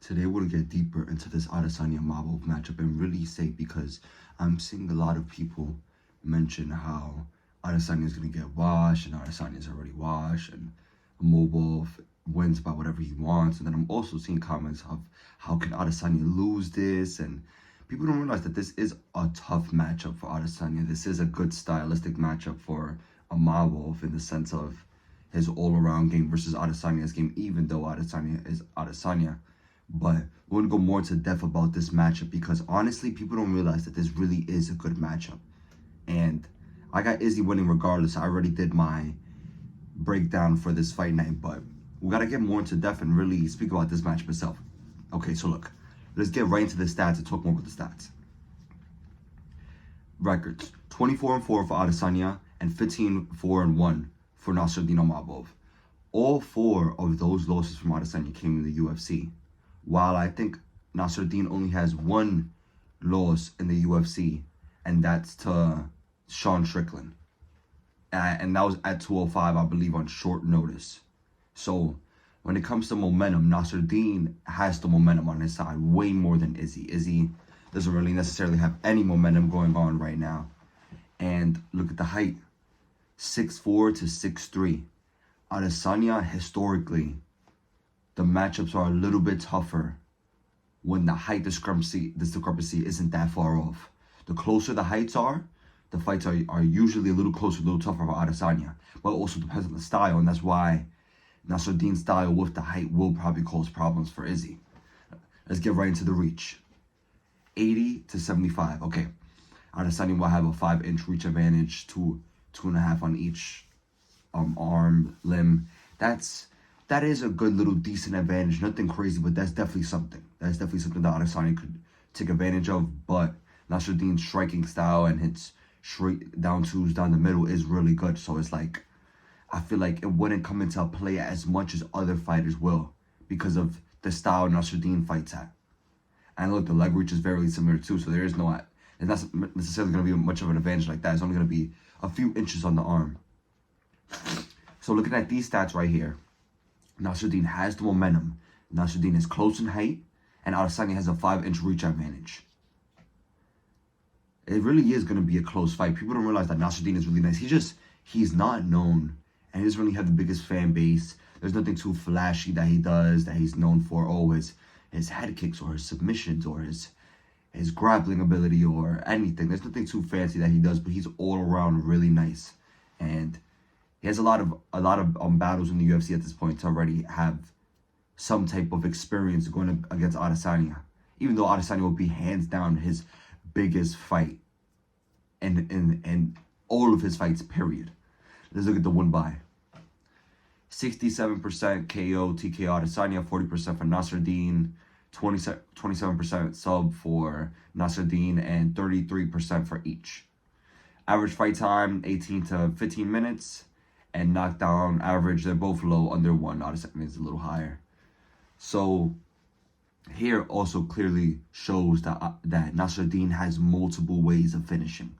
Today we're going to get deeper into this Adesanya Imavov matchup and really say, because I'm seeing a lot of people mention how Adesanya is going to get washed and Adesanya is already washed and Imavov wins by whatever he wants. And then I'm also seeing comments of how can Adesanya lose this, and people don't realize that this is a tough matchup for Adesanya. This is a good stylistic matchup for Imavov in the sense of his all-around game versus Adesanya's game, even though Adesanya is Adesanya. But we're going to go more into depth about this matchup because honestly, people don't realize that this really is a good matchup. And I got Izzy winning regardless. I already did my breakdown for this fight night, but we got to get more into depth and really speak about this matchup itself. Okay, so look, let's get right into the stats and talk more about the stats. Records: 24-4 for Adesanya and 15-4-1 for Nassourdine Imavov. All four of those losses from Adesanya came in the UFC. While I think Nassourdine only has one loss in the UFC, and that's to Sean Strickland. And that was at 205, I believe, on short notice. So when it comes to momentum, Nassourdine has the momentum on his side way more than Izzy. Izzy doesn't really necessarily have any momentum going on right now. And look at the height, 6'4" to 6'3". Adesanya, historically, the matchups are a little bit tougher when the height discrepancy isn't that far off. The closer the heights are, the fights are usually a little closer, a little tougher for Adesanya. But it also depends on the style, and that's why Nassoudine's style with the height will probably cause problems for Izzy. Let's get right into the reach. 80 to 75. Okay, Adesanya will have a 5-inch reach advantage, 2.5 on each arm, limb. That is a good little decent advantage. Nothing crazy, but that's definitely something. That's definitely something that Adesanya could take advantage of. But Nassoudine's striking style and his straight down twos down the middle is really good. So it's like, I feel like it wouldn't come into play as much as other fighters will because of the style Nassourdine fights at. And look, the leg reach is very similar too. So it's not necessarily going to be much of an advantage like that. It's only going to be a few inches on the arm. So looking at these stats right here, Nassourdine has the momentum. Nassourdine is close in height, and Adesanya has a 5-inch reach advantage. It really is going to be a close fight. People don't realize that Nassourdine is really nice. He's not known, and he doesn't really have the biggest fan base. There's nothing too flashy that he does that he's known for. His head kicks or his submissions or his grappling ability or anything. There's nothing too fancy that he does, but he's all around really nice. And he has a lot of battles in the UFC at this point to already have some type of experience going against Adesanya. Even though Adesanya will be hands down his biggest fight and all of his fights, period. Let's look at the win by. 67% KO, TKO Adesanya, 40% for Nassourdine, 27% sub for Nassourdine, and 33% for each. Average fight time, 18 to 15 minutes. And knockdown average, they're both low, under 1. Adesanya is a little higher. So here also clearly shows that Nassourdine has multiple ways of finishing.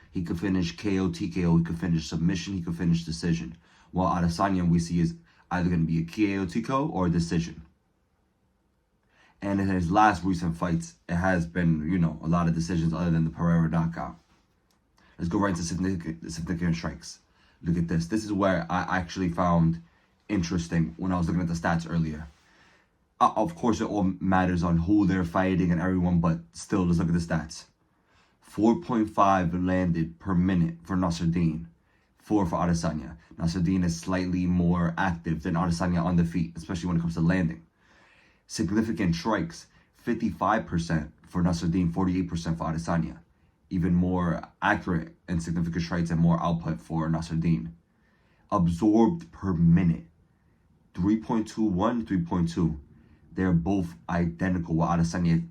He could finish KO, TKO, he could finish submission, he could finish decision. While Adesanya, we see, is either going to be a KO, TKO, or a decision. And in his last recent fights, it has been, a lot of decisions other than the Pereira knockout. Let's go right into significant strikes. Look at this. This is where I actually found interesting when I was looking at the stats earlier. Of course, it all matters on who they're fighting and everyone, but still, let's look at the stats. 4.5 landed per minute for Nassourdine, 4 for Adesanya. Nassourdine is slightly more active than Adesanya on the feet, especially when it comes to landing. Significant strikes, 55% for Nassourdine, 48% for Adesanya. Even more accurate and significant strikes and more output for Nassourdine. Absorbed per minute, 3.21, 3.2. They're both identical, while Adesanya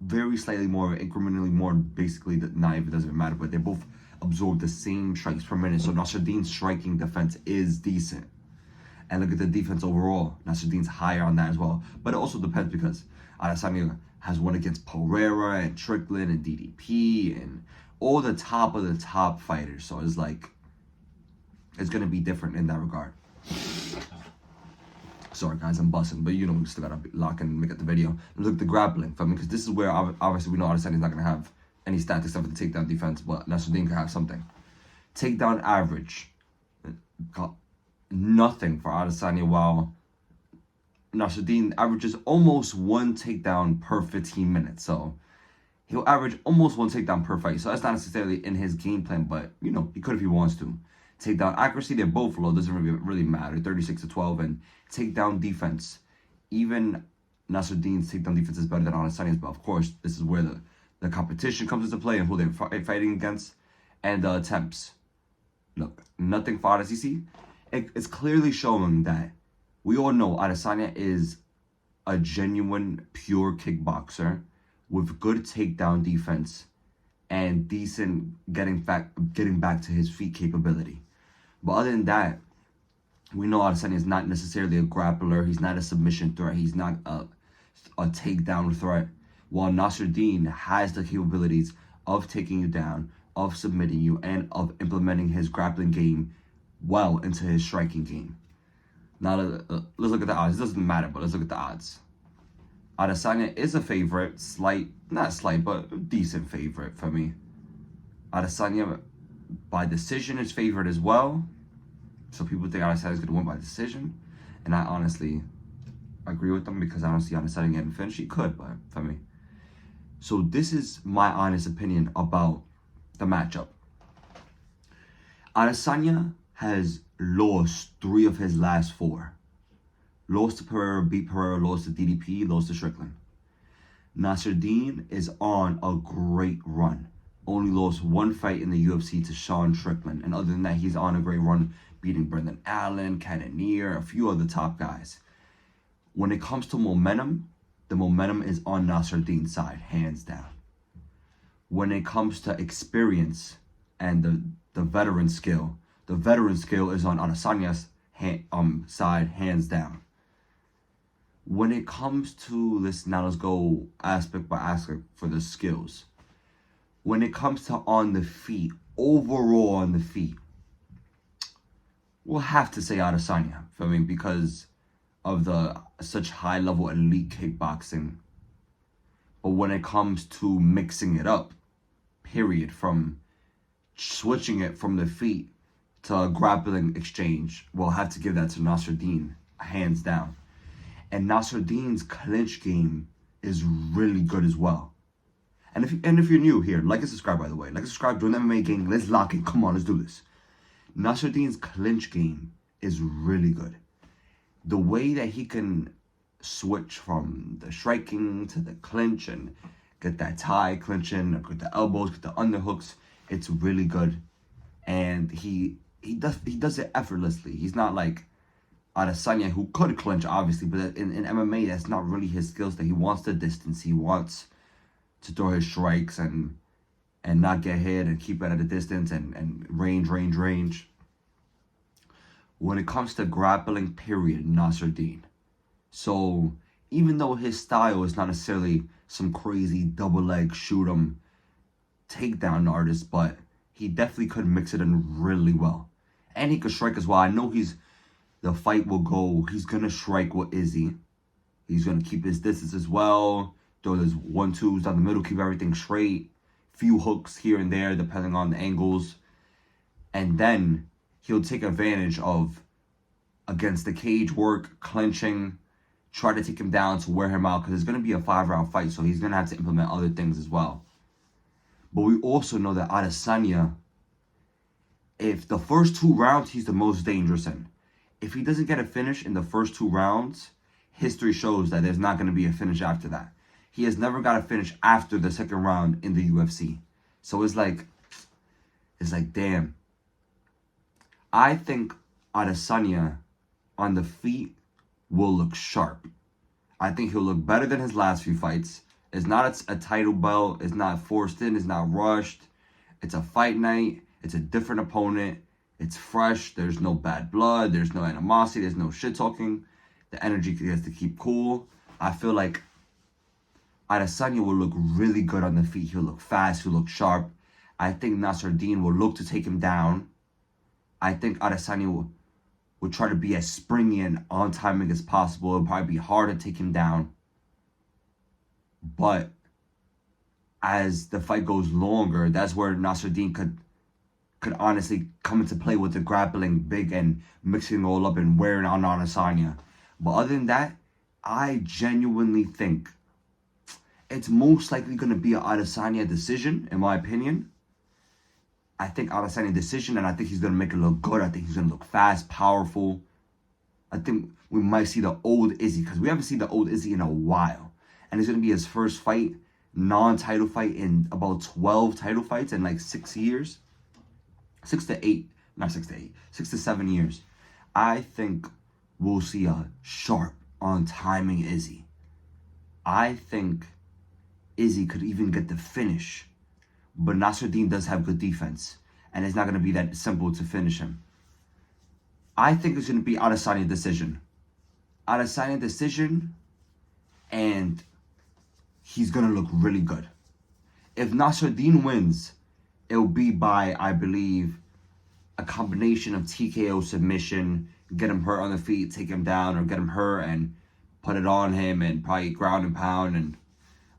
very slightly more, incrementally more, basically, not even doesn't matter, but they both absorb the same strikes per minute. So Nassoudine's striking defense is decent. And look at the defense overall. Nassoudine's higher on that as well. But it also depends because Adesanya has won against Pereira and Strickland and DDP and all the top of the top fighters. So it's like, it's going to be different in that regard. Sorry guys, I'm bussing, but you know, we still gotta lock in and make it the video. Look at the grappling, for me, because this is where obviously we know Adesanya's not gonna have any stats except for the takedown defense, but Nassourdine can have something. Takedown average, got nothing for Adesanya, while Nassourdine averages almost one takedown per 15 minutes. So he'll average almost one takedown per fight. So that's not necessarily in his game plan, but you know, he could if he wants to. Takedown accuracy, they're both low, doesn't really matter. 36-12, and takedown defense. Even Nassourdine's takedown defense is better than Adesanya's, but of course, this is where the competition comes into play and who they're fighting against, and the attempts. Look, nothing for Adesanya. It's clearly showing that we all know Adesanya is a genuine, pure kickboxer with good takedown defense and decent getting back to his feet capability. But other than that, we know Adesanya is not necessarily a grappler. He's not a submission threat. He's not a takedown threat. While Nassourdine has the capabilities of taking you down, of submitting you, and of implementing his grappling game well into his striking game. Now, let's look at the odds. It doesn't matter, but let's look at the odds. Adesanya is a favorite, not slight, but decent favorite for me. Adesanya, by decision, is favored as well. So people think Adesanya is going to win by decision. And I honestly agree with them because I don't see Adesanya getting finished. He could, but for me. So this is my honest opinion about the matchup. Adesanya has lost 3 of his last 4. Lost to Pereira, beat Pereira, lost to DDP, lost to Strickland. Nassourdine is on a great run. Only lost 1 fight in the UFC to Sean Strickland. And other than that, he's on a great run, beating Brendan Allen, Cannonier, a few other top guys. When it comes to momentum, the momentum is on Nassourdine's side, hands down. When it comes to experience and the veteran skill is on Adesanya's side, hands down. When it comes to this, now let's go aspect by aspect for the skills. When it comes to on the feet, overall on the feet, we'll have to say Adesanya for me because of the such high level elite kickboxing. But when it comes to mixing it up, period, from switching it from the feet to a grappling exchange, we'll have to give that to Nassourdine, hands down. And Nassourdine's clinch game is really good as well. And if you're new here, like and subscribe, by the way. Like and subscribe, join the MMA gang. Let's lock it. Come on, let's do this. Nassourdine's clinch game is really good. The way that he can switch from the striking to the clinch and get that tie clinching, get the elbows, get the underhooks, it's really good. And he does it effortlessly. He's not like Adesanya, who could clinch, obviously, but in MMA, that's not really his skills. That he wants the distance. He wants to throw his strikes and not get hit and keep it at a distance and range. When it comes to grappling, period, Nassourdine. So even though his style is not necessarily some crazy double leg shoot 'em takedown artist, but he definitely could mix it in really well. And he could strike as well. I know the fight will go, he's going to strike with Izzy. He's going to keep his distance as well. Throw those 1-2s down the middle, keep everything straight. Few hooks here and there, depending on the angles. And then he'll take advantage of, against the cage work, clenching, try to take him down to wear him out. Because it's going to be a 5-round fight, so he's going to have to implement other things as well. But we also know that Adesanya, if the first 2 rounds, he's the most dangerous in. If he doesn't get a finish in the first 2 rounds, history shows that there's not going to be a finish after that. He has never got a finish after the 2nd round in the UFC. So it's like, damn. I think Adesanya on the feet will look sharp. I think he'll look better than his last few fights. It's not a title belt. It's not forced in. It's not rushed. It's a fight night. It's a different opponent. It's fresh. There's no bad blood. There's no animosity. There's no shit talking. The energy has to keep cool. I feel like Adesanya will look really good on the feet. He'll look fast. He'll look sharp. I think Nassourdine will look to take him down. I think Adesanya would try to be as springy and on timing as possible. It'll probably be hard to take him down. But as the fight goes longer, that's where Nassourdine could honestly come into play with the grappling big and mixing it all up and wearing on Adesanya. But other than that, I genuinely think it's most likely going to be an Adesanya decision, in my opinion. I think Adesanya decision, and I think he's going to make it look good. I think he's going to look fast, powerful. I think we might see the old Izzy, because we haven't seen the old Izzy in a while. And it's going to be his first fight, non-title fight in about 12 title fights in like 6 years. 6 to 8, not 6 to 8, 6 to 7 years. I think we'll see a sharp, on-timing Izzy. I think Izzy could even get the finish. But Nassourdine does have good defense. And it's not going to be that simple to finish him. I think it's going to be Adesanya decision. Adesanya decision. And he's going to look really good. If Nassourdine wins, it'll be by, I believe, a combination of TKO submission, get him hurt on the feet, take him down, or get him hurt and put it on him and probably ground and pound, and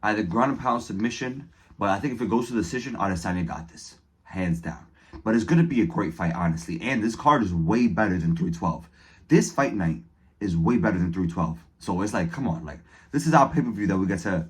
either ground and pound submission. But I think if it goes to decision, Adesanya got this, hands down. But it's going to be a great fight, honestly. And this card is way better than 312. This fight night is way better than 312. So it's like, come on, like, this is our pay-per-view that we get to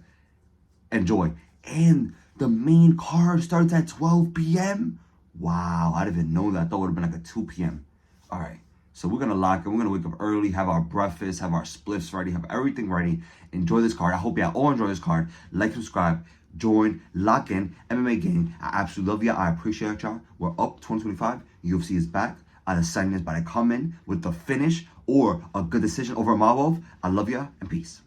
enjoy. And the main card starts at 12 p.m. Wow, I didn't even know that. I thought it would have been like a 2 p.m. All right, so we're going to lock in. We're going to wake up early, have our breakfast, have our spliffs ready, have everything ready. Enjoy this card. I hope y'all all enjoy this card. Like, subscribe, join, lock in, MMA Gang. I absolutely love y'all. I appreciate y'all. We're up 2025. UFC is back. Adesanya is about to come in with the finish or a good decision over Imavov. I love y'all and peace.